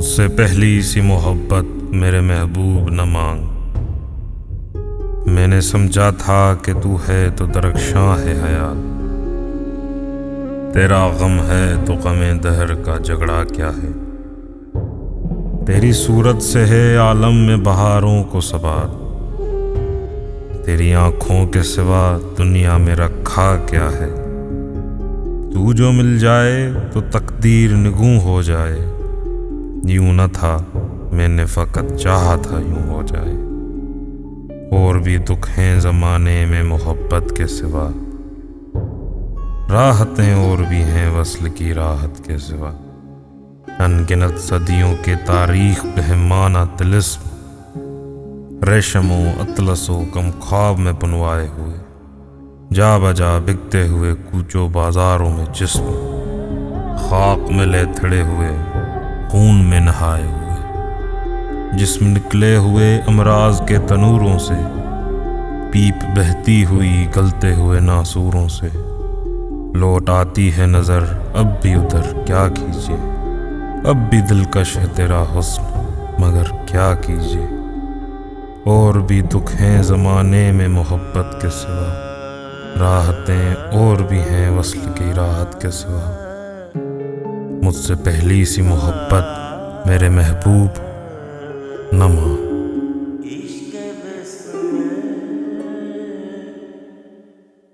مجھ سے پہلی سی محبت میرے محبوب نہ مانگ۔ میں نے سمجھا تھا کہ تو ہے تو درخشاں ہے حیات، تیرا غم ہے تو غم دہر کا جھگڑا کیا ہے۔ تیری صورت سے ہے عالم میں بہاروں کو ثبات، تیری آنکھوں کے سوا دنیا میں رکھا کیا ہے۔ تو جو مل جائے تو تقدیر نگوں ہو جائے، یوں نہ تھا میں نے فقط چاہا تھا یوں ہو جائے۔ اور بھی دکھ ہیں زمانے میں محبت کے سوا، راحتیں اور بھی ہیں وصل کی راحت کے سوا۔ ان گنت صدیوں کے تاریخ بہمانہ طلسم، ریشم و اطلس و کم خواب میں بنوائے ہوئے، جا بجا بکتے ہوئے کوچوں بازاروں میں جسم، خاک میں لیتھڑے ہوئے خون میں نہائے ہوئے، جسم نکلے ہوئے امراض کے تنوروں سے، پیپ بہتی ہوئی گلتے ہوئے ناسوروں سے۔ لوٹ آتی ہے نظر اب بھی ادھر کیا کیجیے، اب بھی دلکش ہے تیرا حسن مگر کیا کیجیے۔ اور بھی دکھ ہیں زمانے میں محبت کے سوا، راحتیں اور بھی ہیں وصل کی راحت کے سوا۔ مجھ سے پہلی سی محبت میرے محبوب نہ مانگ۔